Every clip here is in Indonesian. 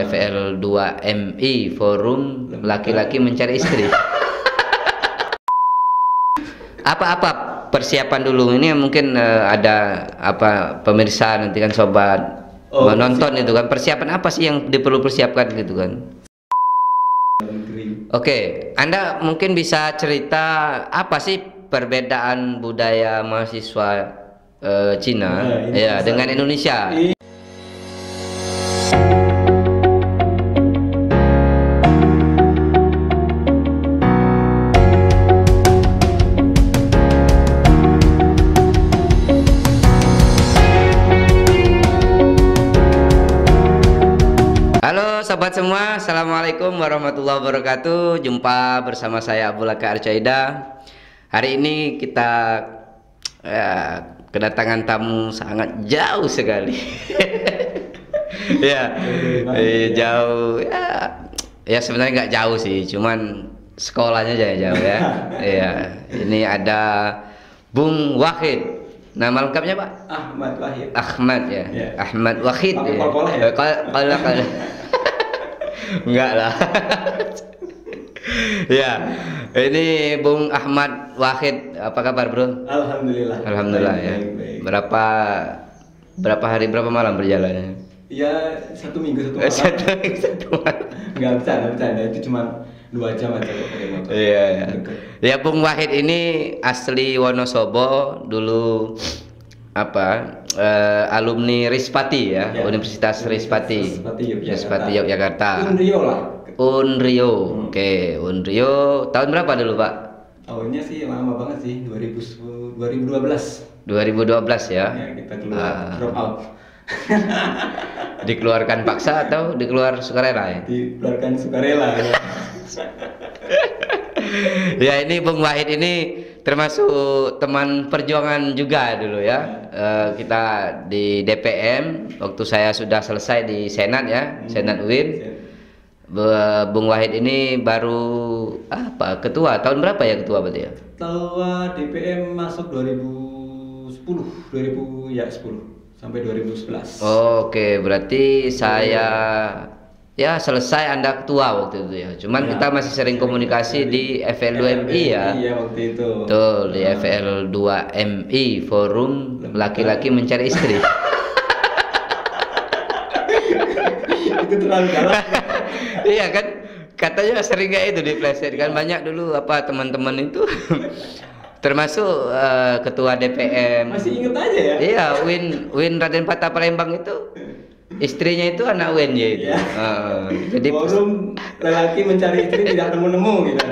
FL2MI, Forum Laki-Laki Mencari Istri. Apa persiapan dulu ini mungkin ada apa pemirsa nanti kan sobat menonton itu kan, persiapan apa sih yang diperlu persiapkan gitu kan? Oke, Anda mungkin bisa cerita apa sih perbedaan budaya mahasiswa Cina ya dengan Indonesia? Halo sahabat semua, assalamualaikum warahmatullahi wabarakatuh. Jumpa bersama saya Abulaka Arcaida. Hari ini kita kedatangan tamu sangat jauh sekali. Ya, jauh ya sebenarnya nggak jauh sih, cuman sekolahnya jauh ya. Ya, ini ada Bung Wahid. Nama lengkapnya Pak? Ahmad Wahid. Ahmad ya. Ahmad Wahid ya. Kalau enggak lah. Ya, ini Bung Ahmad Wahid, apa kabar bro? Alhamdulillah. Alhamdulillah ya. Baik. Berapa hari berapa malam berjalannya? Ya 1 minggu 1 malam. Satu malam. Nggak bercanda, itu cuma 2 jam aja kok pakai motor. Iya ya. Ya Bung Wahid ini asli Wonosobo, dulu alumni Rispati ya, Universitas Rispati. Rispati Yogyakarta. Unrio lah. Unrio. Oke, Unrio tahun berapa dulu, Pak? Tahunnya sih lama banget sih, 2012. 2012 ya. Ya, kita keluar drop out. Dikeluarkan paksa atau dikeluar sukarela ya? Dikeluarkan sukarela ya. Ya, ini Bung Wahid ini termasuk teman perjuangan juga dulu ya. Kita di DPM waktu saya sudah selesai di Senat ya, Senat UIN. Bung Wahid ini baru ketua tahun berapa ya ketua berarti ya? Ketua DPM masuk 2010 sampai 2011. Oke, berarti saya ya selesai Anda ketua waktu itu ya. Cuman kita masih sering komunikasi di FL2MI ya. Iya waktu itu. Betul, di FL2MI, Forum Laki-Laki Mencari Istri. Itu terlalu galak. Iya kan, katanya sering kayak itu diplesetkan banyak dulu teman-teman itu. Termasuk ketua DPM. Masih inget aja ya? Iya, Win Raden Patah Palembang itu istrinya itu anak Win ya itu. Iya. Jadi Forum Lelaki Mencari Istri tidak nemu-nemu gitu.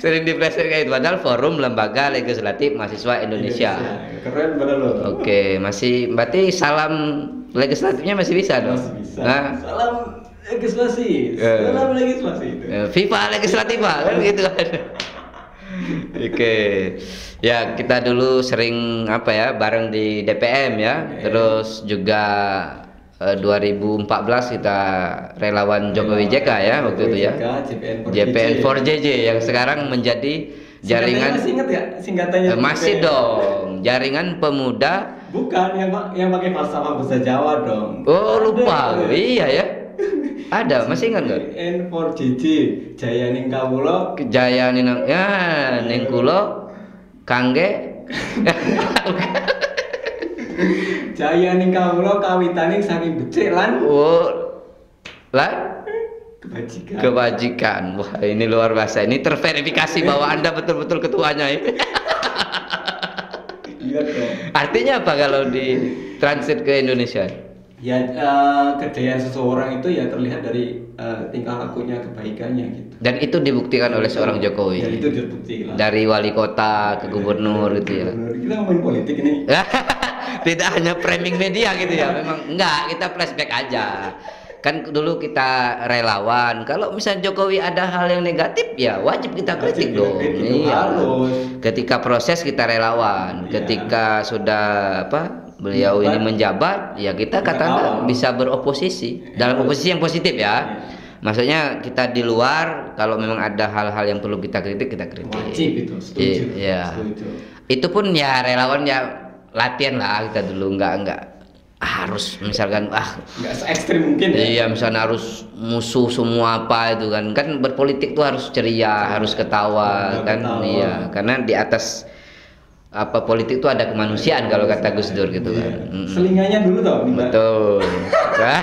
Sering dipleset kayak itu, padahal Forum Lembaga Legislatif Mahasiswa Indonesia. Keren bener loh. Oke, masih berarti salam legislatifnya masih bisa dong? Masih bisa. Nah, Salam legislasi. Salam legislasi itu. FIFA legislativa kan gitu kan. Oke, ya kita dulu sering bareng di DPM ya, terus juga 2014 kita relawan Jokowi JK ya waktu itu ya, JPN4JJ yang sekarang menjadi jaringan. Masih inget ya singkatannya? Masih dong, jaringan pemuda. Bukan yang pakai falsafah bahasa Jawa dong. Oh lupa, iya ya. Ada, masih ingat nggak? N4JJ, Jaya ning kawula, Jaya ning ya ning kula kangge. Jaya ning kawula kawitaning saking becik lan kebajikan. Wah, ini luar biasa. Ini terverifikasi bahwa Anda betul-betul ketuanya ini. Iya dong. Artinya apa kalau di transit ke Indonesia? Ya kejayaan seseorang itu ya terlihat dari tingkah lakunya, kebaikannya gitu. Dan itu dibuktikan oleh seorang Jokowi. Ya itu terbukti lah. Dari wali kota ke gubernur gitu ya. Kita ngomongin politik ini. Tidak hanya framing media gitu ya. Memang enggak, kita flashback aja. Kan dulu kita relawan. Kalau misalnya Jokowi ada hal yang negatif ya wajib kita kritik dong. Iya. Ketika proses kita relawan. Ketika sudah beliau ini menjabat, ya kita katakan bisa beroposisi dalam oposisi yang positif ya. Maksudnya kita di luar, kalau memang ada hal-hal yang perlu kita kritik, kita kritik. Wajib itu, setuju. Iya. Itu pun ya relawan ya latihan lah kita dulu, nggak harus misalkan nggak se ekstrim mungkin ya. iya misalnya harus musuh semua apa itu kan berpolitik tuh harus ceria, harus ketawa kan, iya karena di atas apa politik tuh ada kemanusiaan kalau kata Gus Dur gitu kan. Selinganya dulu tau. Betul. Nah,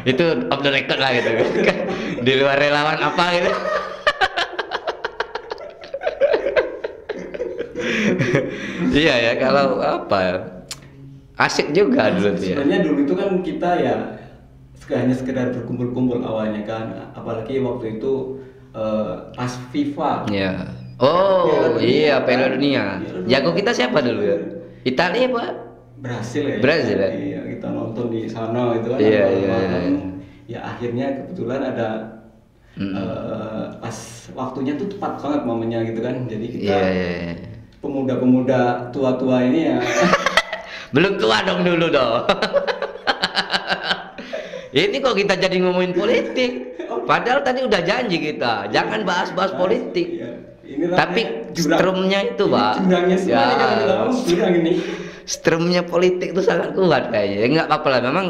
itu off the record lah gitu kan. Di luar relawan apa gitu. Iya ya, kalau apa asik juga dulu tuh ya. Sebenarnya dulu itu kan kita ya hanya sekedar berkumpul-kumpul awalnya kan, apalagi waktu itu pas FIFA. Iya. Oh iya, Piala Dunia. Jago kita siapa dulu ya? Italia apa? Brasil ya. Brasil ya. Iya, kita nonton di sana itu kan. Iya. Ya akhirnya kebetulan ada pas waktunya tuh tepat banget momennya gitu kan. Jadi kita pemuda-pemuda tua-tua ini ya. Belum tua dong dulu dong. Ini kok kita jadi ngomongin politik. Padahal tadi udah janji kita, jangan bahas-bahas politik. Tapi strumnya itu, Pak. Jurang ini. Strumnya politik itu sangat kuat kayaknya. Ya enggak apa-apa lah. Memang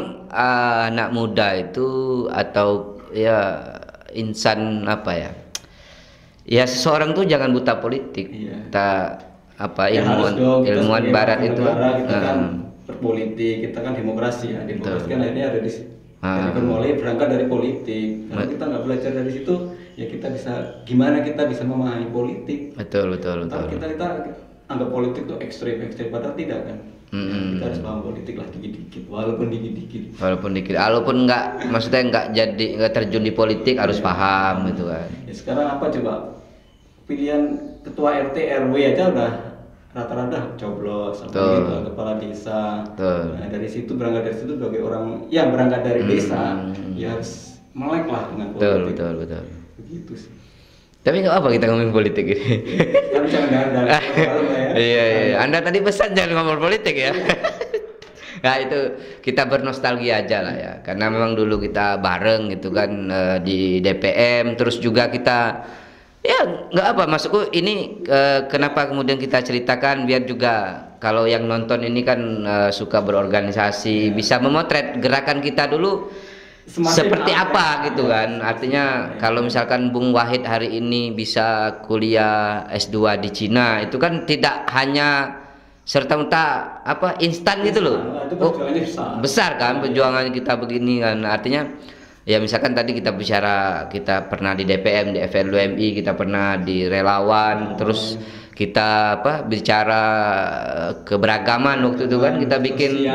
anak muda itu atau ya insan apa ya? Ya seseorang tuh jangan buta politik. Kita apa ya, ilmuwan barat itu kita kan berpolitik, kita kan demokrasi ya. Demokrasi kan akhirnya ada di mulai berangkat dari politik. Kalau kita nggak belajar dari situ, ya kita bisa gimana kita bisa memahami politik. Betul. Kita anggap politik tuh ekstrim, padahal tidak kan. Kita harus paham politik lah dikit-dikit, walaupun dikit. Walaupun nggak terjun di politik harus paham gitu kan. Ya sekarang apa coba pilihan ketua RT RW aja udah rata-rata coblos gitu, kepala desa. Nah, berangkat dari situ sebagai orang yang berangkat dari desa ya harus melek lah dengan politik. Betul. Begitu sih. Tapi nggak apa kita ngomongin politik ini. Kan jangan ya. Iya. Anda tadi pesan jangan ngomong politik ya. Nah itu kita bernostalgia aja lah ya, karena memang dulu kita bareng gitu kan di DPM, terus juga kita ya nggak apa maksudku ini kenapa kemudian kita ceritakan biar juga kalau yang nonton ini kan suka berorganisasi bisa memotret gerakan kita dulu seperti apa gitu kan. Artinya kalau misalkan Bung Wahid hari ini bisa kuliah S2 di Cina itu kan tidak hanya serta-merta apa instan gitu loh. Besar kan perjuangan kita begini kan. Artinya ya misalkan tadi kita bicara kita pernah di DPM, di FLUMI, kita pernah di relawan, terus kita bicara keberagaman waktu itu kan kita bikin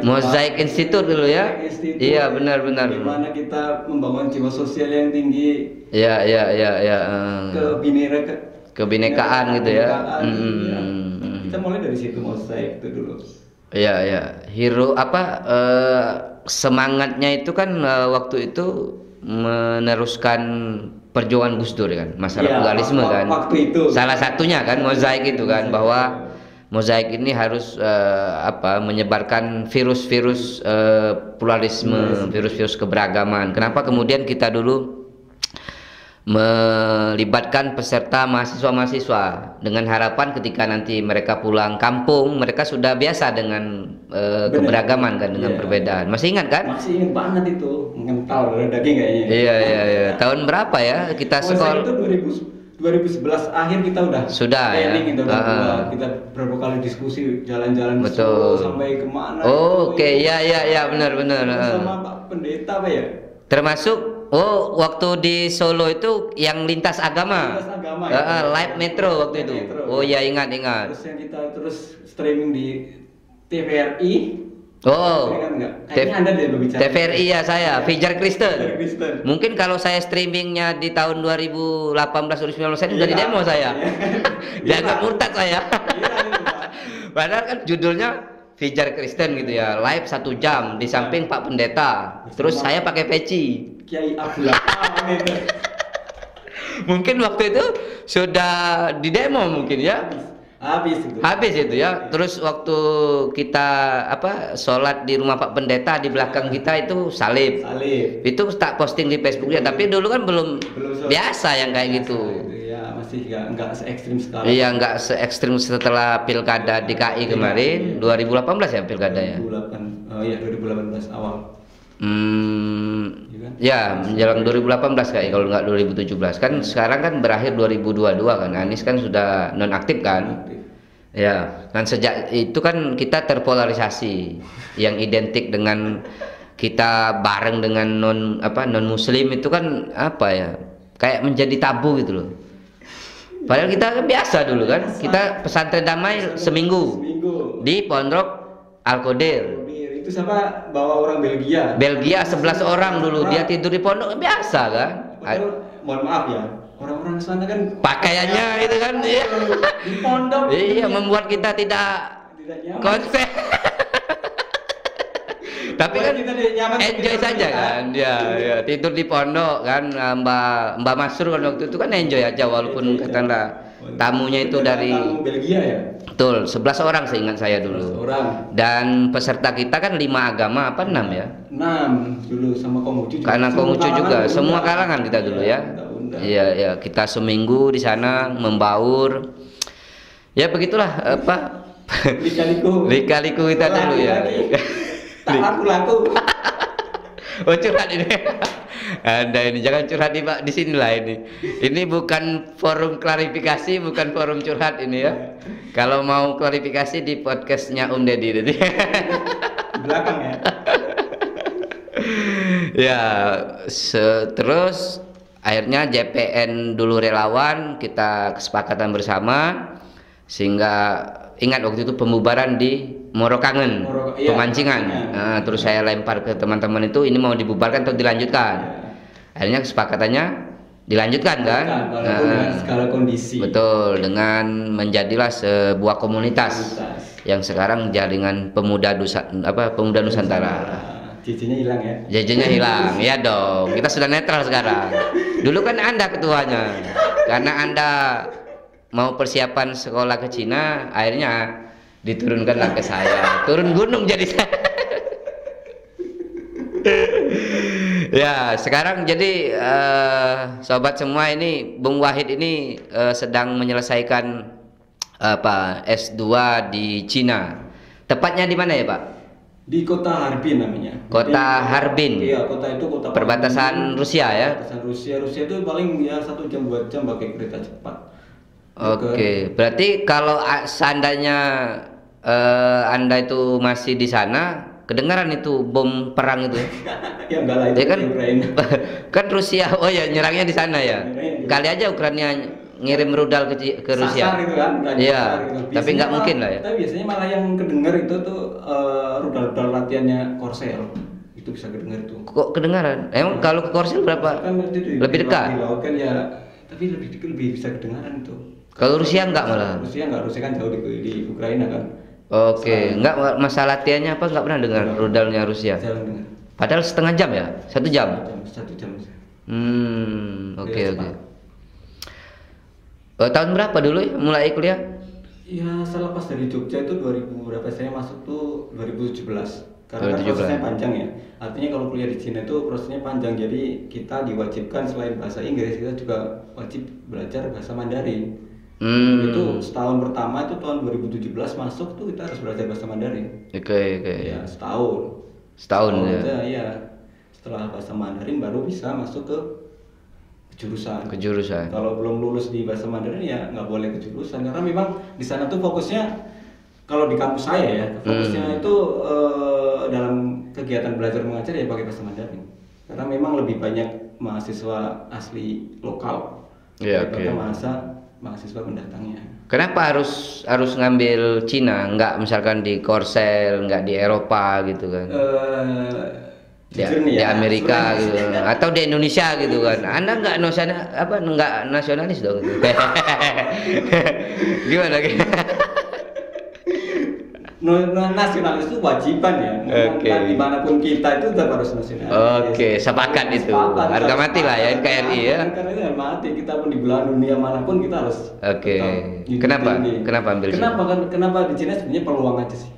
mozaik institut dulu ya. Iya benar. Gimana kita membangun jiwa sosial yang tinggi. Iya. Kebinekaan gitu ya. Kita mulai dari situ mozaik itu dulu. Iya. Hero semangatnya itu kan waktu itu meneruskan perjuangan Gus Dur kan, masalah pluralisme kan. Waktu itu. Salah satunya kan mozaik itu kan, bahwa mozaik ini harus menyebarkan virus-virus pluralisme, virus-virus keberagaman. Kenapa kemudian kita dulu melibatkan peserta mahasiswa-mahasiswa dengan harapan ketika nanti mereka pulang kampung mereka sudah biasa dengan keberagaman kan, dengan perbedaan. Masih ingat kan? Masih ingat banget itu, mengental daging kayaknya. Iya. Tahun berapa ya kita sekolah? Itu 2011 akhir kita sudah ya. Gitu, kita berapa kali diskusi jalan-jalan sampai kemana. Oke, ya benar. Sama Pak Pendeta apa ya? Termasuk waktu di Solo itu yang lintas agama. Live Metro waktu itu. Oh ya ingat. Terus yang kita streaming di TVRI. Kayaknya Anda berbicara. TVRI ya saya, Fajar Kristen. Mungkin kalau saya streamingnya di tahun 2018-2019 saya udah di demo saya. Dianggap murtad saya. Padahal kan judulnya Fajar Kristen gitu ya, live 1 jam di samping Pak Pendeta. Terus saya pakai peci. Kiai Abdullah gitu. Mungkin waktu itu sudah di demo mungkin ya. Habis itu ya. Terus waktu kita sholat di rumah Pak Pendeta, di belakang kita itu salib. Itu tak posting di Facebook ya. Tapi dulu kan belum biasa yang kayak gitu. masih nggak se ekstrim sekarang. Iya, nggak se ekstrim setelah pilkada DKI kemarin. 2018 ya pilkada ya. 2018 awal. Ya, menjelang 2018 kayak kalau nggak 2017 kan. Sekarang kan berakhir 2022 kan. Anies kan sudah nonaktif kan. Ya, kan sejak itu kan kita terpolarisasi yang identik dengan kita bareng dengan non muslim itu kan apa ya, kayak menjadi tabu gitu loh. Padahal kita kan biasa dulu kan, kita pesantren damai seminggu di Pondok Al-Qadir. Itu siapa bawa orang Belgia 11 orang dulu, dia tidur di pondok biasa kan. Mohon maaf ya, orang-orang sana kan pakaiannya itu kan di pondok. Iya, membuat kita tidak konsen. Tapi kan enjoy saja kan, ya tidur di pondok kan. Mbak Masur kan waktu itu kan enjoy aja walaupun katakanlah tamunya itu dari Belgia ya. Betul, 11 orang seingat saya dulu. Dan peserta kita kan 5 agama apa 6 ya? 6 dulu sama Konghucu juga. Karena Konghucu juga, semua kalangan kita dulu ya. Iya, ya, kita seminggu di sana membaur. Ya begitulah apa? Lika-liku kita dulu ya. Tak laku. Oh, curhat ini. Anda ini jangan curhat di sini lah ini. Ini bukan forum klarifikasi, bukan forum curhat ini ya. Kalau mau klarifikasi di podcastnya Om Deddy nanti. Di belakang ya. Ya, terus akhirnya JPN dulu relawan, kita kesepakatan bersama sehingga ingat waktu itu pembubaran di Morokangen, pemancingan. Nah, terus saya lempar ke teman-teman itu, ini mau dibubarkan atau dilanjutkan. Akhirnya kesepakatannya dilanjutkan kan. Dengan segala kondisi. Betul, dengan menjadilah sebuah komunitas yang sekarang jaringan pemuda Nusantara. JJ-nya hilang ya. JJ-nya hilang, ya dong. Kita sudah netral sekarang. Dulu kan Anda ketuanya, karena Anda mau persiapan sekolah ke Cina, akhirnya diturunkanlah ke saya. Turun gunung jadi saya. Ya, sekarang jadi sobat semua ini, Bung Wahid ini sedang menyelesaikan S2 di Cina. Tepatnya di mana ya, Pak? Di kota Harbin namanya. Kota Harbin. Iya, kota itu kota perbatasan Rusia ya. Perbatasan Rusia itu paling ya 1 jam 2 jam pakai kereta cepat. Oke, berarti kalau seandainya Anda itu masih di sana, kedengaran itu bom perang itu. Ya enggak lah, itu ya kan, Ukraina. Kan Rusia, oh ya nyerangnya di sana ya. Kali aja Ukraina ngirim rudal ke Rusia. Sasar itu kan, iya, gitu. Tapi nggak mungkin lah ya. Tapi biasanya malah yang kedengar itu tuh rudal-rudal latihannya Korsel. Itu bisa kedengar itu. Kok kedengaran? Emang kalau ke Korsel berapa? Kan lebih dekat. Di laut kan ya, tapi lebih bisa kedengaran itu. Kalau Rusia enggak malah. Rusia kan jauh di Ukraina kan. Oke, enggak masalah latihannya apa enggak pernah dengar rudalnya Rusia. Padahal setengah jam ya? 1 jam? 1 jam. Oke. Tahun berapa dulu ya mulai kuliah? Ya, saya lepas dari Jogja itu 2000 berapa, saya masuk tuh 2017. Karena 2017. prosesnya panjang ya. Artinya kalau kuliah di Cina itu prosesnya panjang. Jadi kita diwajibkan selain bahasa Inggris, kita juga wajib belajar bahasa Mandarin. Itu setahun pertama itu tahun 2017 masuk tuh kita harus belajar bahasa Mandarin. Oke. Ya, setahun ya. aja, ya. Setelah bahasa Mandarin baru bisa masuk ke jurusan. Kalau belum lulus di bahasa Mandarin ya nggak boleh ke jurusan, karena memang di sana tuh fokusnya, kalau di kampus saya ya, fokusnya itu dalam kegiatan belajar mengajar ya pakai bahasa Mandarin. Karena memang lebih banyak mahasiswa asli lokal daripada mahasiswa pendatangnya. Kenapa harus ngambil Cina, nggak misalkan di Korsel, nggak di Eropa gitu kan? Di Amerika gitu, atau di Indonesia gitu kan? Anda nggak nasionalis dong? Gimana? Nasionalis itu wajiban ya. Dimanapun kita itu tetap harus nasionalis. Oke, sepakat itu. Harga mati lah ya NKRI ya. Karena ini mati, kita pun di belahan dunia manapun kita harus. Kenapa ambil Cina? Kenapa di Cina sebenarnya peluang aja sih.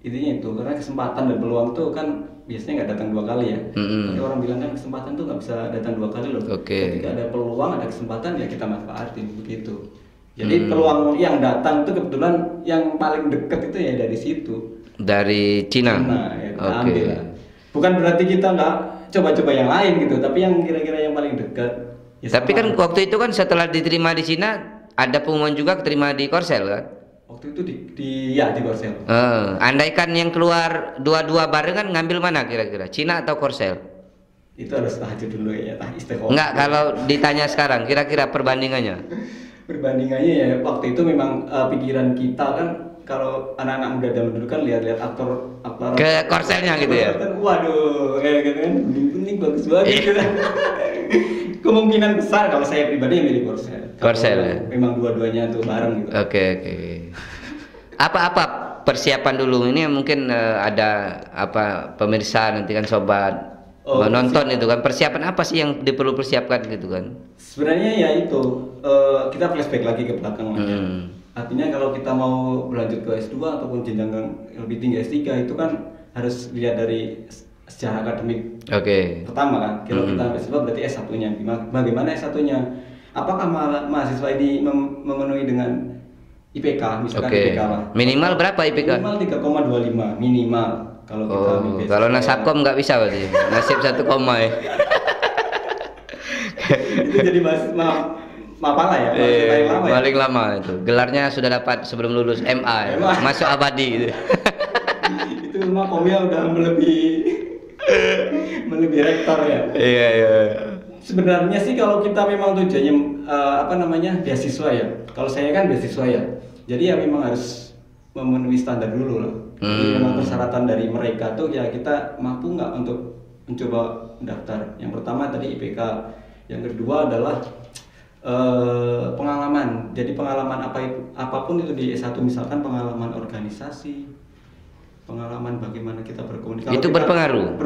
Intinya itu, karena kesempatan dan peluang itu kan biasanya nggak datang 2 kali ya. Tapi orang bilang kan kesempatan tuh nggak bisa datang 2 kali loh. Ketika ada peluang, ada kesempatan ya kita manfaatin begitu. Jadi peluang yang datang tuh kebetulan yang paling dekat itu ya dari situ. Dari Cina. Ya, kita ambil lah. Bukan berarti kita nggak coba-coba yang lain gitu, tapi yang kira-kira yang paling dekat. Ya tapi kan waktu itu kan setelah diterima di Cina ada pengumuman juga keterima di Korsel kan? Waktu itu di Korsel. Andaikan yang keluar dua-dua barengan ngambil mana kira-kira? Cina atau Korsel? Itu harus tahajud dulu ya, istiqomah. Enggak, kalau ditanya sekarang kira-kira perbandingannya? Perbandingannya ya waktu itu memang pikiran kita kan kalau anak-anak muda zaman dulu kan lihat-lihat aktor ke Korselnya gitu ya. Waduh, kayak gitu kan, ini bagus banget gitu. Kemungkinan besar kalau saya pribadi yang milih Korsel ya? Memang dua-duanya tuh bareng gitu. Oke. Apa persiapan dulu ini mungkin ada apa pemirsa nanti kan sobat nonton itu kan, persiapan apa sih yang diperlu persiapkan gitu kan? Sebenarnya ya itu kita flashback lagi ke belakang aja. Artinya kalau kita mau berlanjut ke S2 ataupun jenjang yang lebih tinggi S3 itu kan harus lihat dari secara akademik. Pertama kan, kalau kita S2 berarti S1-nya. Bagaimana S1-nya? Apakah mahasiswa ini memenuhi dengan IPK, misalkan IPK lah. Minimal berapa IPK? Minimal 3,25 minimal kalau kita kalau Nasabkom nggak bisa berarti. Nasib 1 koma ya. Itu jadi mapalah ya, paling lama itu. Gelarnya sudah dapat sebelum lulus MA ya. Masuk abadi gitu. Itu makomnya udah melebihi rektor ya. Iya. Sebenarnya sih kalau kita memang tujuannya beasiswa ya. Kalau saya kan beasiswa ya. Jadi ya memang harus memenuhi standar dulu lah. Jadi memang persyaratan dari mereka tuh ya kita mampu nggak untuk mencoba mendaftar. Yang pertama tadi IPK. Yang kedua adalah pengalaman. Jadi pengalaman apapun itu di S1, misalkan pengalaman organisasi, pengalaman bagaimana kita berkomunikasi. Itu berpengaruh.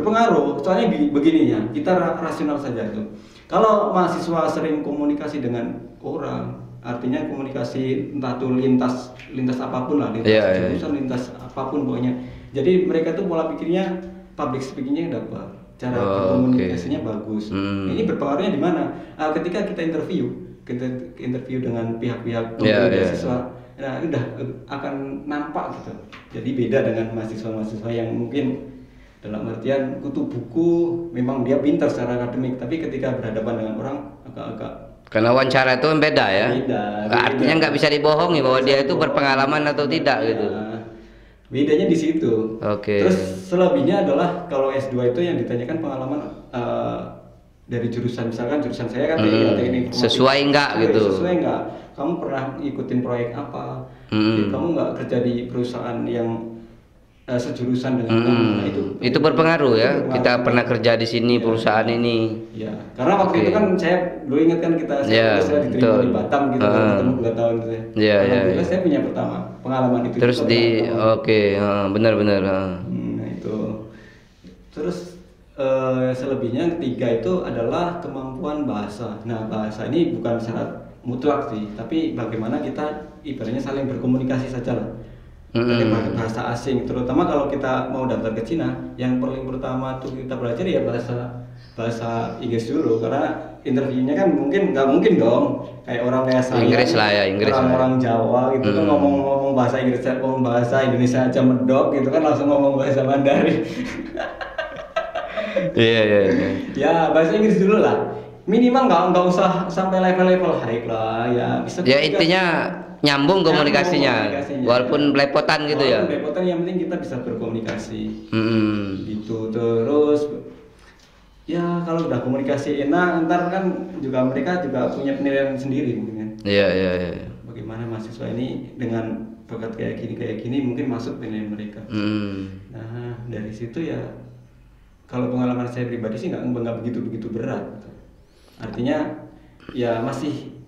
Soalnya begini ya, kita rasional saja itu. Kalau mahasiswa sering komunikasi dengan orang, artinya komunikasi entah itu lintas apapun lah, jurusan, lintas apapun pokoknya. Jadi mereka tuh pola pikirnya public speakingnya dapat, cara berkomunikasinya bagus. Ini berpengaruhnya di mana? Ketika kita interview dengan pihak-pihak mahasiswa, nah udah akan nampak gitu. Jadi beda dengan mahasiswa-mahasiswa yang mungkin dalam artian kutu buku, memang dia pintar secara akademik, tapi ketika berhadapan dengan orang agak-agak karena wawancara itu beda ya. Artinya nggak bisa dibohongi bahwa dia itu berpengalaman atau tidak gitu. Bedanya di situ. Terus selebihnya adalah kalau S2 itu yang ditanyakan pengalaman dari jurusan, misalkan jurusan saya kan teknik informasi. Sesuai enggak gitu. Sesuai enggak? Kamu pernah ikutin proyek apa? Kamu nggak kerja di perusahaan yang sejurusan dengan kamu? Nah, itu berpengaruh ya. Kita pernah kerja di sini perusahaan ini. Ya, karena waktu itu kan saya dulu ingat kan saya diterima di Batam gitu kan 2 tahun gitu ya. Alhamdulillah saya punya pengalaman itu. Terus benar-benar. Nah itu. Terus selebihnya ketiga itu adalah kemampuan bahasa. Nah bahasa ini bukan syarat mutlak sih, tapi bagaimana kita ibaratnya saling berkomunikasi saja lah. Dari bahasa asing, terutama kalau kita mau daftar ke Cina, yang paling pertama tuh kita belajar ya bahasa Inggris dulu, karena interviewnya kan nggak mungkin dong kayak orang kayak saya, orang Jawa gitu kan ngomong bahasa Inggris, ngomong bahasa Indonesia aja medok gitu kan langsung ngomong bahasa Mandarin. Iya. Ya bahasa Inggris dulu lah, minimal nggak usah sampai level high lah ya. Bisa ya intinya nyambung komunikasinya, walaupun belepotan gitu ya. Belepotan yang penting kita bisa berkomunikasi. Gitu. Terus ya kalau udah komunikasi enak, ntar kan mereka juga punya penilaian sendiri mungkin kan. Iya. Bagaimana mahasiswa ini dengan bakat kayak gini mungkin masuk penilaian mereka. Nah dari situ ya kalau pengalaman saya pribadi sih nggak begitu berat. Artinya ya masih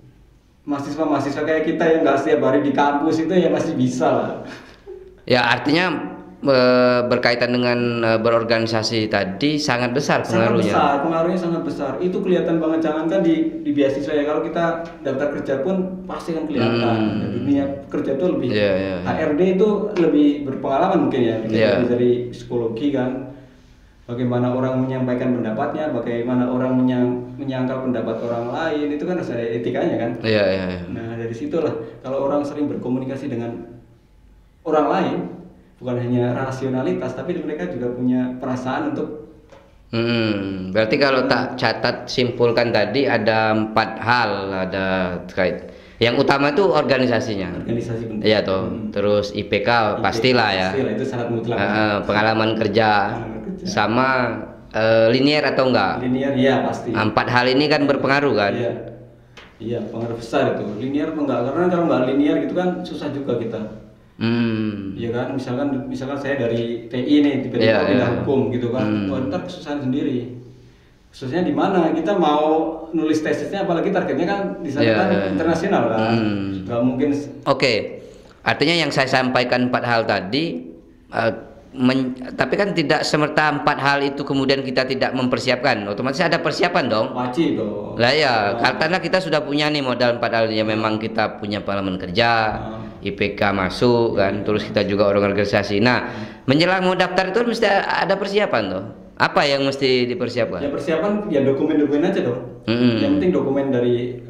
mahasiswa kayak kita yang nggak setiap hari di kampus itu ya masih bisa lah. Ya artinya berkaitan dengan berorganisasi tadi sangat besar pengaruhnya. Pengaruhnya sangat besar. Itu kelihatan banget, jangankan di beasiswa ya, kalau kita daftar kerja pun pasti kan kelihatan. Dunia kerja itu lebih HRD itu lebih berpengalaman mungkin ya dari psikologi kan. bagaimana orang menyampaikan pendapatnya, bagaimana orang menyangkal pendapat orang lain, itu kan harus ada etikanya kan. Iya, iya, iya. Nah dari situlah kalau orang sering berkomunikasi dengan orang lain, bukan hanya rasionalitas, tapi mereka juga punya perasaan untuk. Berarti kalau tak catat simpulkan tadi ada 4 hal ada terkait. Yang utama itu organisasinya. Organisasi penting. Iya toh. Terus IPK pastilah ya. Pastilah, itu syarat mutlak. Pengalaman kerja. Sama linear atau enggak? Linear ya pasti. 4 hal ini kan berpengaruh kan? Iya. Iya, pengaruh besar itu. Linear apa enggak? Karena kalau enggak linear gitu kan susah juga kita. Iya kan, misalkan saya dari TI nih tiba-tiba pindah hukum gitu kan, ntar kesusahan sendiri. Khususnya di mana kita mau nulis tesisnya, apalagi targetnya kan di sana kan internasional kan, nggak mungkin. Oke. Artinya yang saya sampaikan 4 hal tadi, tapi kan tidak semerta 4 hal itu kemudian kita tidak mempersiapkan, otomatis ada persiapan dong. Wajib dong. Lah ya, karena kita sudah punya nih modal 4 hal ya, memang kita punya pengalaman kerja, IPK masuk kan, terus kita juga organisasi. Nah, menjelang mau daftar itu mesti ada persiapan tuh. Apa yang mesti dipersiapkan? Ya persiapan ya dokumen-dokumen aja dong. Yang penting dokumen dari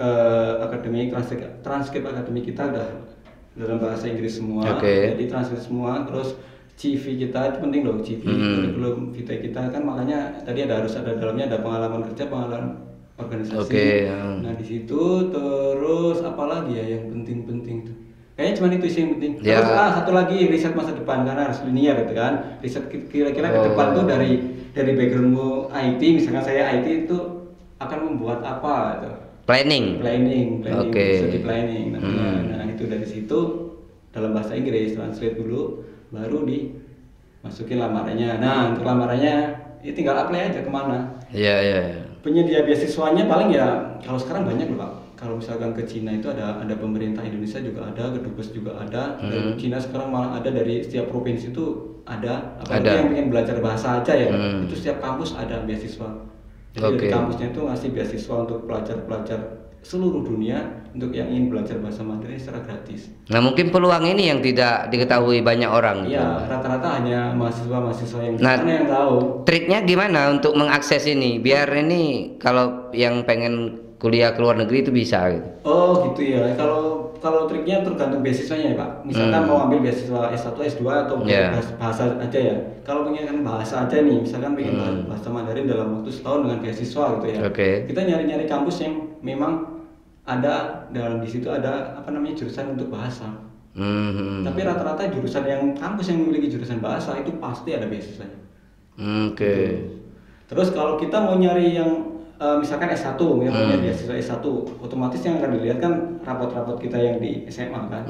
akademik, transkrip akademik kita udah dalam bahasa Inggris semua. Jadi transkrip semua, terus CV kita itu penting dong, CV kurikulum vitae kita kan, makanya tadi harus ada dalamnya ada pengalaman kerja, pengalaman organisasi. Nah di situ terus apalagi ya yang penting-penting tuh. Kayaknya cuma itu sih yang penting. Terus satu lagi riset masa depan, karena harus linear gitu kan. Riset kira-kira ke depan tuh dari backgroundmu IT, misalkan saya IT itu akan membuat apa gitu. Planning. Studi planning nantinya. Nah itu dari situ dalam bahasa Inggris translate dulu, baru dimasukin lamarannya. Nah untuk lamarannya ya tinggal apply aja kemana. Iya. Penyedia beasiswanya paling ya kalau sekarang banyak loh Pak. Kalau misalkan ke Cina itu ada pemerintah Indonesia juga ada, kedubes juga ada. Dari Cina sekarang malah ada dari setiap provinsi itu ada. Apalagi yang pengen belajar bahasa aja ya, itu setiap kampus ada beasiswa. Jadi dari kampusnya itu ngasih beasiswa untuk pelajar-pelajar seluruh dunia untuk yang ingin belajar bahasa Mandarin secara gratis. Nah mungkin peluang ini yang tidak diketahui banyak orang. Iya, rata-rata hanya mahasiswa-mahasiswa yang sana yang tahu. Triknya gimana untuk mengakses ini? Biar ini kalau yang pengen kuliah ke luar negeri itu bisa gitu. Oh gitu ya. Kalau triknya tergantung beasiswanya ya Pak. Misalkan mau ambil beasiswa S1, S2 atau bahasa aja ya. Kalau pengen bahasa aja nih, misalkan pengen bahasa Mandarin dalam waktu setahun dengan beasiswa gitu ya. Kita nyari-nyari kampus yang memang ada di situ ada jurusan untuk bahasa. Tapi rata-rata jurusan yang kampus yang memiliki jurusan bahasa itu pasti ada beasiswanya. Terus kalau kita mau nyari yang misalkan S1, misalnya beasiswa S1, otomatis yang akan dilihat kan rapot-rapot kita yang di SMA kan.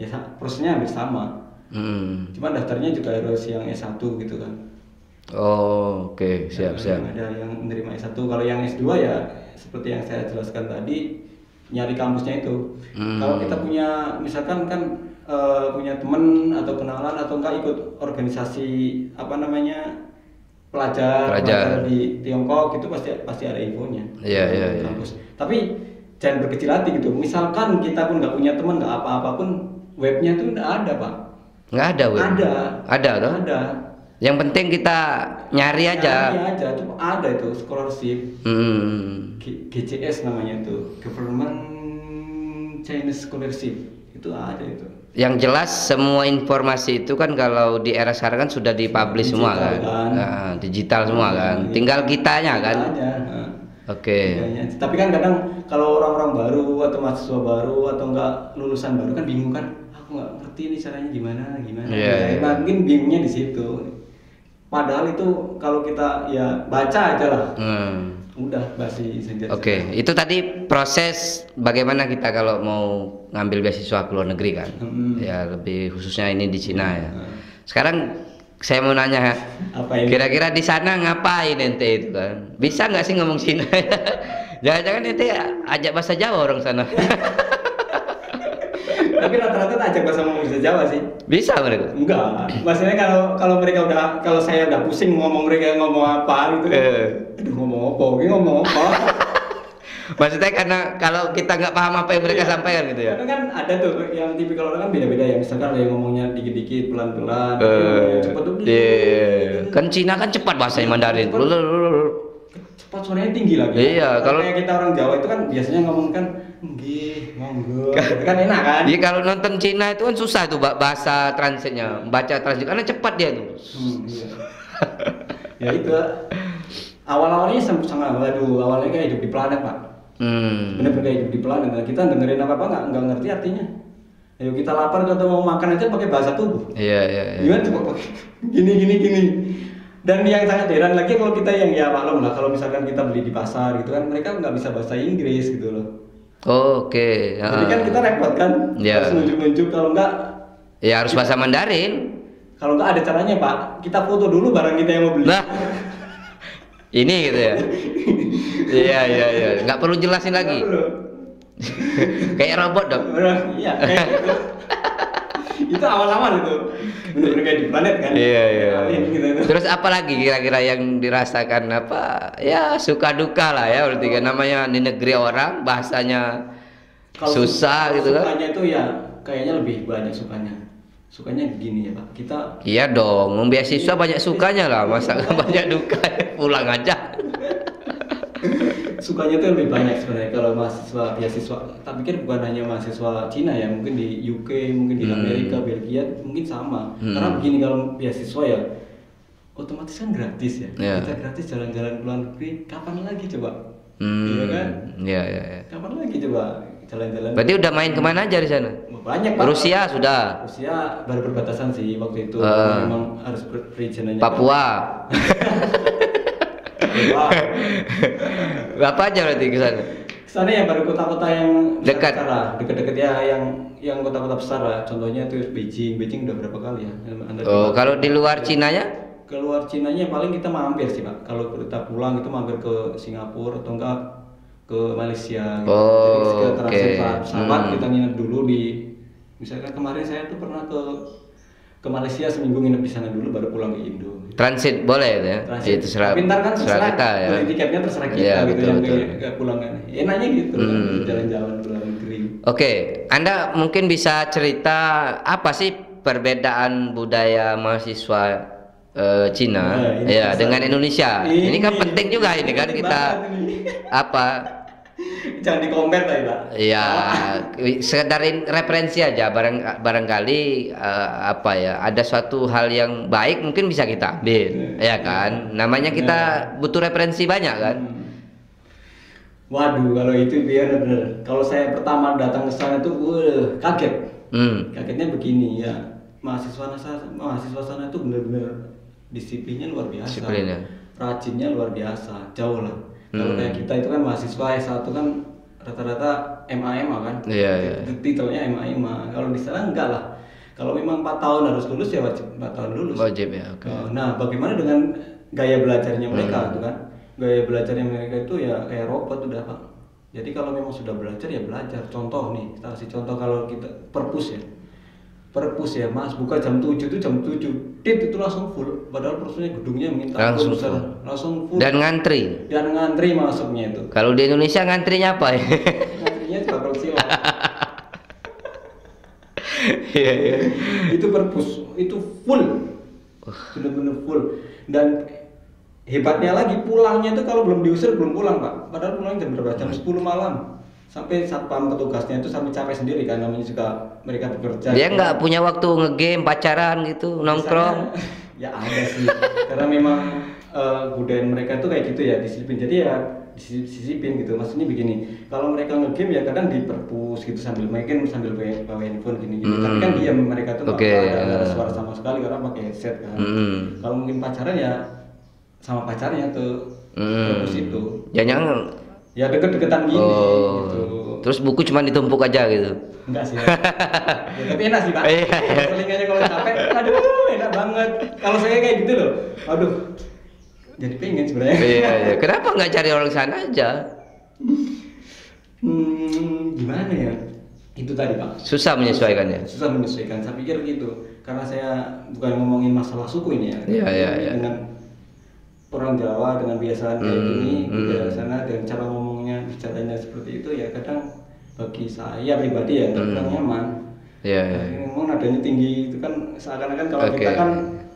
Ya prosesnya hampir sama. Cuma daftarnya juga harus yang S1 gitu kan. Siap. Ada yang menerima S1. Kalau yang S2 ya seperti yang saya jelaskan tadi, nyari kampusnya itu. Kalau kita punya misalkan kan punya teman atau kenalan atau enggak ikut organisasi pelajar di Tiongkok itu pasti ada infonya. Iya. Kampus. Tapi jangan berkecil hati gitu. Misalkan kita pun nggak punya teman, nggak apa-apa pun, webnya tuh nggak ada Pak. Nggak ada web. Ada toh? Ada. Yang penting kita nyari aja. Cuma ada itu scholarship. GCS namanya itu, Government Chinese Scholarship, itu ada itu. Yang jelas semua informasi itu kan kalau di era sekarang kan sudah dipublish semua kan. Nah, digital semua kan. Tinggal kitanya kan. Tapi kan kadang kalau orang-orang baru atau mahasiswa baru atau enggak lulusan baru kan bingung kan. Aku nggak ngerti ini caranya gimana. Mungkin bingungnya di situ. Padahal itu kalau kita ya baca aja lah. Udah basi saja. Itu tadi proses bagaimana kita kalau mau ngambil beasiswa ke luar negeri kan. Ya lebih khususnya ini di Cina ya. Sekarang saya mau nanya, kira-kira di sana ngapain ente itu kan? Bisa nggak sih ngomong Cina? Jangan-jangan ente ajak bahasa Jawa orang sana. Tapi rata-rata ajak bahasa Jawa sih. Bisa mereka? Enggak. Maksudnya kalau saya udah pusing ngomong mereka ngomong apa gitu. Aduh ngomong apa? Maksudnya karena kalau kita nggak paham apa yang mereka sampaikan gitu ya. Karena kan ada tuh yang tipikal orang kan beda-beda ya. Misalkan ada yang ngomongnya dikit-dikit, pelan-pelan, cepet tuh. Kan Cina kan cepat bahasanya Mandarin. Cepat suaranya tinggi lagi. Iya, kalau kayak kita orang Jawa itu kan biasanya ngomong kan nggih, monggo. Kan enak kan? Iya, kalau nonton Cina itu kan susah tuh bahasa transitnya, baca transit karena cepat dia tuh. Iya. Ya itu awal-awalnya sangat awalnya kayak hidup di planet, Pak. Bener-bener kayak hidup di planet. Nah, kita dengerin apa-apa nggak ngerti artinya. Ayo kita lapar atau mau makan aja pakai bahasa tubuh. Iya. Gimana coba gini. Dan yang sangat heran lagi kalau kita yang ya maklum lah, kalau misalkan kita beli di pasar gitu kan, mereka nggak bisa bahasa Inggris gitu loh. Oke. Jadi kan kita repot kan, harus nunjuk-nunjuk, kalau nggak ya harus bahasa Mandarin. Kalau nggak ada caranya Pak, kita foto dulu barang kita yang mau beli. Nah, ini gitu ya. Iya. Nggak perlu jelasin lagi. Kayak robot dong. Iya. Kayak gitu. Itu awal-awal itu. Bener-bener kayak di planet kan. Iya. Gitu. Terus apa lagi kira-kira yang dirasakan apa? Ya suka duka lah ya. Berarti kan namanya di negeri orang bahasanya susah gitu kan. Sukanya itu ya kayaknya lebih banyak sukanya. Sukanya gini ya Pak, kita iya dong, beasiswa banyak sukanya lah, masa banyak duka, pulang aja. Sukanya tuh lebih banyak sebenarnya kalau mahasiswa beasiswa. Tak pikir bukan hanya mahasiswa Cina ya, mungkin di UK, mungkin di Amerika, Belgia, mungkin sama. Karena begini, kalau beasiswa ya otomatis kan gratis ya. Kita gratis jalan-jalan ke luar negeri, kapan lagi coba? Iya kan? Iya. Kapan lagi coba jalan-jalan? Berarti udah main kemana aja di sana? Banyak Pak. Rusia sudah. Rusia baru perbatasan sih waktu itu. Memang harus region aja. Papua. Apa aja berarti ke sana? Kesana ya baru kota-kota yang dekat lah, dekat-dekat ya, yang kota-kota besar lah. Contohnya itu Beijing udah berapa kali ya? Kalau di luar Cinanya? Keluar Cinanya paling kita mampir sih Pak. Kalau kita pulang itu mampir ke Singapura atau enggak ke Malaysia. Gitu. Jadi kita transit pesawat, kita nginep dulu di. Misalkan kemarin saya tuh pernah ke Malaysia seminggu nginep di sana dulu baru pulang ke Indo. Transit boleh ya? Transit. Itu serah kan terserah kita ya. Beli tiketnya terserah kita ya, gitu, betul. Yang pulang kan. Enaknya gitu jalan-jalan ke luar negeri. Oke, Anda mungkin bisa cerita apa sih perbedaan budaya mahasiswa Cina dengan Indonesia? Ini kan penting juga ini kan kita apa? Jangan di-compare tadi Pak. Iya, sekedar referensi aja, barangkali apa ya, ada suatu hal yang baik mungkin bisa kita ambil, ya kan? Namanya kita butuh referensi banyak kan? Waduh, kalau itu bener. Kalau saya pertama datang ke sana tuh kaget. Kagetnya begini ya, mahasiswa sana itu bener-bener disiplinnya luar biasa. Rajinnya luar biasa, jauh lah. Kalau kayak kita itu kan mahasiswa S1 kan rata-rata MA kan. Iya. Titelnya MA. Kalau di sana enggak lah. Kalau memang 4 tahun harus lulus ya wajib 4 tahun lulus. Wajib ya. Okay. Nah, bagaimana dengan gaya belajarnya mereka itu kan? Gaya belajarnya mereka itu ya kayak robot udah Pak. Jadi kalau memang sudah belajar ya belajar. Contoh nih, kita kasih contoh kalau kita perpus ya Mas, buka jam 7 itu jam 7 tit itu langsung full, padahal perpusnya gedungnya minta langsung full dan ngantri masuknya itu. Kalau di Indonesia ngantrinya apa ya? Ngantrinya juga silat. Iya. Itu perpus itu full, benar-benar full. Dan hebatnya lagi pulangnya itu kalau belum diusir belum pulang Pak, padahal pulangnya jam berapa? Jam 10 malam. Sampai satpam petugasnya itu sampai capek sendiri kan, namanya juga mereka bekerja. Dia nggak punya waktu ngegame, pacaran gitu, nongkrong. Ya ada sih, karena memang budaya mereka tuh kayak gitu ya, disiplin. Jadi ya disipin gitu. Maksudnya begini, kalau mereka ngegame ya kadang di perpus gitu sambil bawa handphone gini. Tapi kan diam, mereka tuh nggak ada suara sama sekali karena pakai headset kan. Kalau mungkin pacaran ya sama pacarnya ke perpus itu. Jangan ya deket-deketan gini gitu. Terus buku cuma ditumpuk aja gitu? Enggak sih ya, tapi enak sih Pak. Selingannya kalau capek, aduh enak banget. Kalau saya kayak gitu loh, aduh jadi pengen sebenarnya. Iya. Kenapa nggak cari orang sana aja? Gimana ya? Itu tadi Pak. Susah menyesuaikannya. Susah menyesuaikan. Saya pikir gitu, karena saya bukan ngomongin masalah suku ini ya. Iya. Dengan orang Jawa dengan biasaan kayak gini, budaya sana dengan cara ngomongnya bicaranya seperti itu ya kadang bagi saya pribadi ya kurang nyaman. Memang nadanya tinggi itu kan seakan-akan kalau kita kan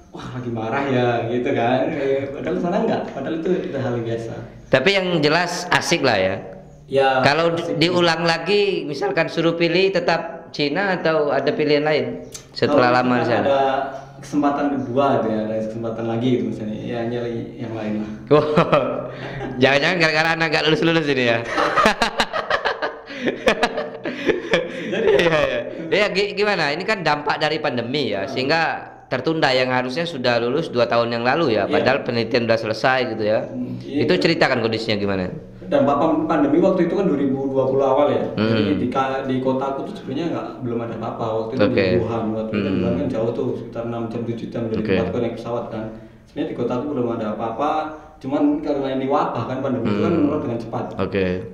wah lagi marah ya gitu kan. Padahal sana enggak, padahal itu udah hal biasa. Tapi yang jelas asik lah ya. Ya. Kalau diulang lagi, misalkan suruh pilih tetap Cina atau ada pilihan lain setelah lama di sana? Ada kesempatan kedua ya, ada kesempatan lagi gitu misalnya, ya nyari yang lain lah. Jangan-jangan gara-gara anak gak lulus ini ya? Jadi ya gimana? Ini kan dampak dari pandemi ya, sehingga tertunda yang harusnya sudah lulus 2 tahun yang lalu ya, padahal penelitian sudah selesai gitu ya. Itu ceritakan kondisinya gimana? Dampak pandemi waktu itu kan 2020 awal ya. Jadi di kotaku tuh sebenarnya belum ada apa-apa waktu itu di Wuhan. Waktu itu Wuhan kan jauh tuh sekitar 6 jam 7 jam dari tempatku naik pesawat kan. Sebenarnya di kotaku belum ada apa-apa. Cuman karena ini wabah kan pandemi itu kan menurut dengan cepat.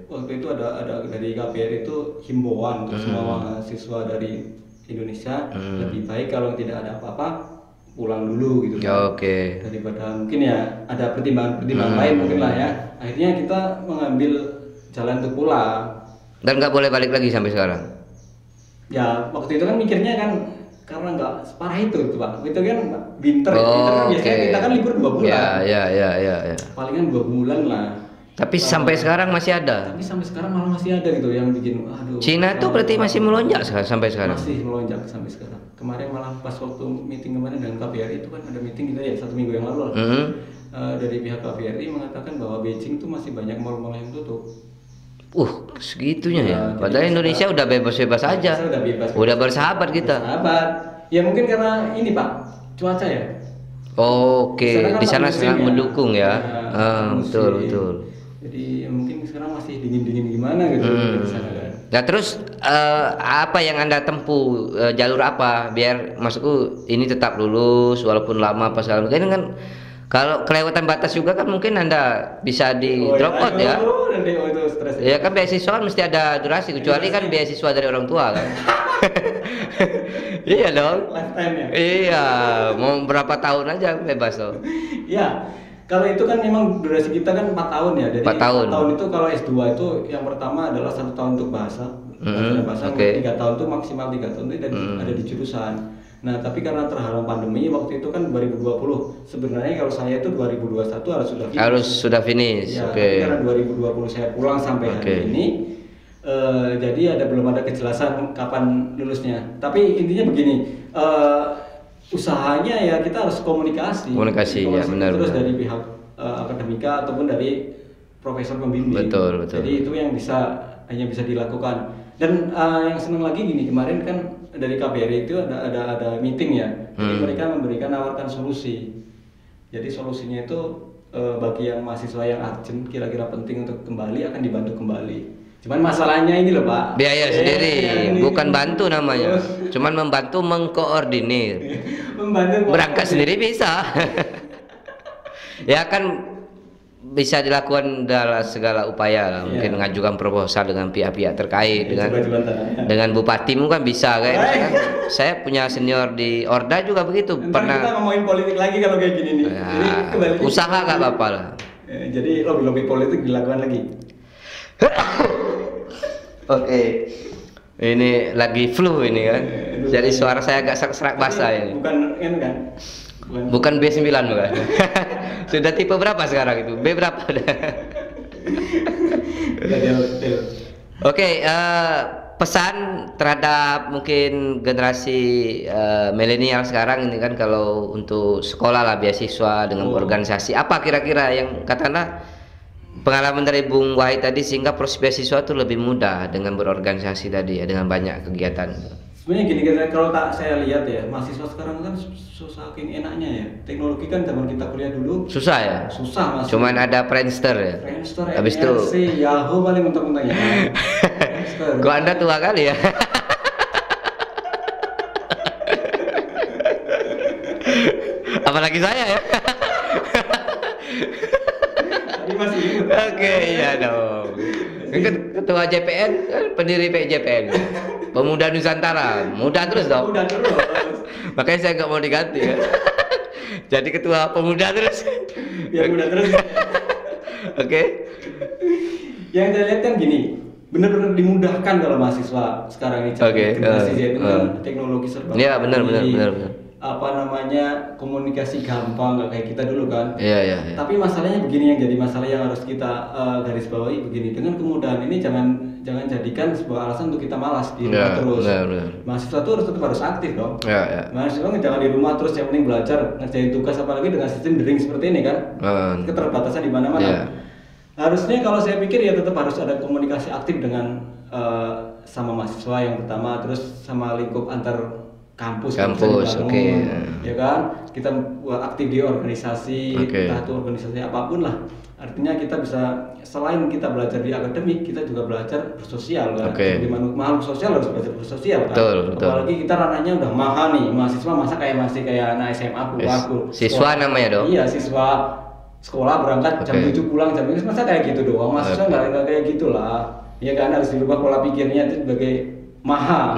Waktu itu ada dari KBRI itu himbauan untuk semua mahasiswa dari Indonesia lebih baik kalau tidak ada apa-apa pulang dulu gitu kan. Daripada mungkin ya ada pertimbangan lain mungkin lah ya. Akhirnya kita mengambil jalan untuk pulang. Dan nggak boleh balik lagi sampai sekarang? Ya waktu itu kan mikirnya kan karena nggak separah itu Pak. Itu kan winter kan biasanya kita kan libur 2 bulan. Ya. Palingan 2 bulan lah. Tapi sampai sekarang masih ada? Tapi sampai sekarang malah masih ada gitu yang bikin aduh. Cina tuh berarti masih melonjak sampai sekarang? Masih melonjak sampai sekarang. Kemarin malah pas waktu meeting kemarin dengan KBRI itu kan ada meeting kita ya 1 minggu yang lalu. Dari pihak KBRI mengatakan bahwa Beijing tuh masih banyak mal-mal yang tutup. Segitunya ya. Padahal Indonesia udah bebas-bebas aja. Udah bersahabat kita. Bersahabat. Ya mungkin karena ini Pak, cuaca ya. Di sana sangat mendukung ya. Betul. Jadi mungkin sekarang masih dingin-dingin gimana gitu di sana kan. Nah terus apa yang Anda tempuh, jalur apa biar maksudku ini tetap lulus walaupun lama apa segala macam kan, kalau kelewatan batas juga kan mungkin Anda bisa di drop out ya. Ya kan beasiswa kan mesti ada durasi, kecuali kan beasiswa dari orang tua kan. Iya dong. Lifetime ya. Iya, mau berapa tahun aja bebas loh. Iya. Kalau itu kan memang durasi kita kan 4 tahun ya. Jadi 4 tahun itu kalau S2 itu yang pertama adalah 1 tahun untuk bahasa. Bahasa 3 tahun itu maksimal 3 tahun itu ada di jurusan. Nah, tapi karena terhalang pandemi waktu itu kan 2020. Sebenarnya kalau saya itu 2021 harus sudah finish. Ya, tapi karena 2020 saya pulang sampai hari ini. Jadi belum ada kejelasan kapan lulusnya. Tapi intinya begini, usahanya ya kita harus komunikasi ya benar. Terus dari pihak akademika ataupun dari profesor pembimbing. Betul. Jadi itu yang hanya bisa dilakukan. Dan yang senang lagi gini, kemarin kan dari KBRI itu ada meeting ya. Jadi mereka nawarkan solusi. Jadi solusinya itu bagi yang mahasiswa yang urgent kira-kira penting untuk kembali akan dibantu kembali. Cuman masalahnya ini loh Pak, biaya sendiri, bukan bantu namanya, cuman membantu mengkoordinir. Berangkat sendiri bisa. Ya kan bisa dilakukan dalam segala upaya lah. Mungkin mengajukan proposal dengan pihak-pihak terkait, dengan bupatimu kan bisa kan. Saya punya senior di Orda juga begitu. Pernah kita ngomongin politik lagi kalau kayak gini nih. Jadi usaha nggak apa-apa lah. Jadi lobby politik dilakukan lagi. Ini lagi flu ini kan. Jadi suara saya agak serak-serak basah ini. Bukan B9 bukan. Sudah tipe berapa sekarang itu? B berapa? Pesan terhadap mungkin generasi milenial sekarang ini kan, kalau untuk sekolah lah, beasiswa dengan organisasi, apa kira-kira yang katakanlah pengalaman dari Bung Wahid tadi sehingga proses beasiswa itu lebih mudah dengan berorganisasi tadi ya, dengan banyak kegiatan. Sebenarnya gini, kalau saya lihat ya, mahasiswa sekarang kan saking enaknya ya. Teknologi kan zaman kita kuliah dulu susah ya? Susah Mas. Cuman ada Friendster ya? Friendster, habis itu Yahoo paling mentok-mentoknya. Kok Anda tua kali ya? Apalagi saya ya? Iya dong. Ketua JPN, pendiri PJPN, Pemuda Nusantara, muda terus dong. Muda terus. Makanya saya nggak mau diganti ya. Jadi ketua pemuda terus. Biar muda terus. Yang saya lihat kan gini, benar-benar dimudahkan kalau mahasiswa sekarang ini generasi Z itu kan teknologi serba. Iya, benar. Apa namanya, komunikasi gampang, nggak kayak kita dulu kan. Iya. Tapi masalahnya begini, yang jadi masalah yang harus kita garis bawahi begini, dengan kemudahan ini jangan jadikan sebuah alasan untuk kita malas di rumah terus. Benar. Mahasiswa tuh tetap harus aktif dong. Iya. Mahasiswa jangan di rumah terus, yang penting belajar, ngerjain tugas, apalagi dengan sistem daring seperti ini kan. Keterbatasan di mana-mana. Harusnya kalau saya pikir ya tetap harus ada komunikasi aktif dengan sama mahasiswa yang pertama, terus sama lingkup antar kampus, oke. Ya kan, kita buat aktif di organisasi, entah itu organisasi apapun lah. Artinya kita bisa, selain kita belajar di akademik, kita juga belajar bersosial kan. Jadi makhluk sosial harus belajar bersosial kan. Betul. Apalagi kita ranahnya udah mahal nih, mahasiswa masih kayak anak SMA aku. Siswa namanya dong. Iya, siswa sekolah berangkat jam 7 pulang jam 5, masa kayak gitu doang. Mahasiswa nggak kayak gitulah. Ya kan, harus dirubah pola pikirnya itu sebagai maha.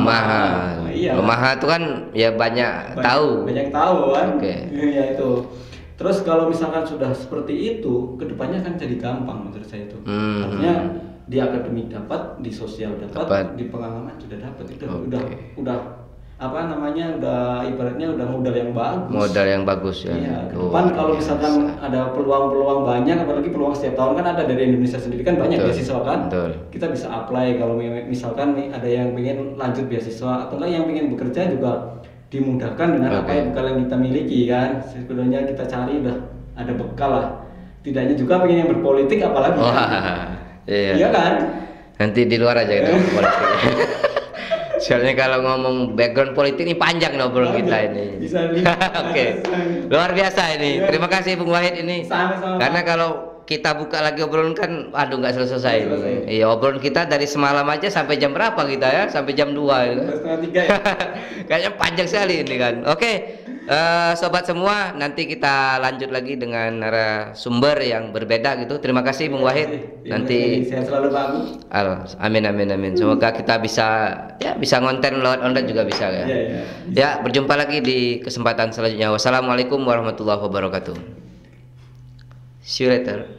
Iya. Maha itu kan ya banyak tahu kan. Ya itu. Terus kalau misalkan sudah seperti itu, kedepannya kan jadi gampang menurut saya itu. Artinya di akademik dapat, di sosial dapat, di pengalaman sudah dapat. Itu udah apa namanya, udah ibaratnya udah modal yang bagus ya. Iya, ke depan kalau misalkan ada peluang-peluang banyak, apalagi peluang setiap tahun kan ada dari Indonesia sendiri kan banyak beasiswa kan. Kita bisa apply kalau misalkan nih ada yang pengen lanjut beasiswa atau enggak yang pengen bekerja juga dimudahkan dengan apa yang bekal yang kita miliki kan. Sebenarnya kita cari udah ada bekal lah. Tidaknya juga pengen yang berpolitik apalagi. Iya kan? Nanti di luar aja kita politik. Soalnya kalau ngomong background politik ini panjang ngobrol kita ini. Bisa Oke. Luar biasa ini. Terima kasih Bung Wahid ini. Sama-sama. Karena kalau kita buka lagi obrolan kan aduh nggak selesai. Iya, obrolan kita dari semalam aja sampai jam berapa kita ya? Sampai jam 2 gitu. 2:30 ya. Kayaknya panjang sekali ini kan. Oke. Sobat semua, nanti kita lanjut lagi dengan narasumber yang berbeda gitu. Terima kasih Bung Wahid. Nanti sehat selalu Pak Agung. Amin. Semoga kita bisa ngonten lewat online juga bisa ya. Ya, berjumpa lagi di kesempatan selanjutnya. Wassalamualaikum warahmatullahi wabarakatuh. See you later.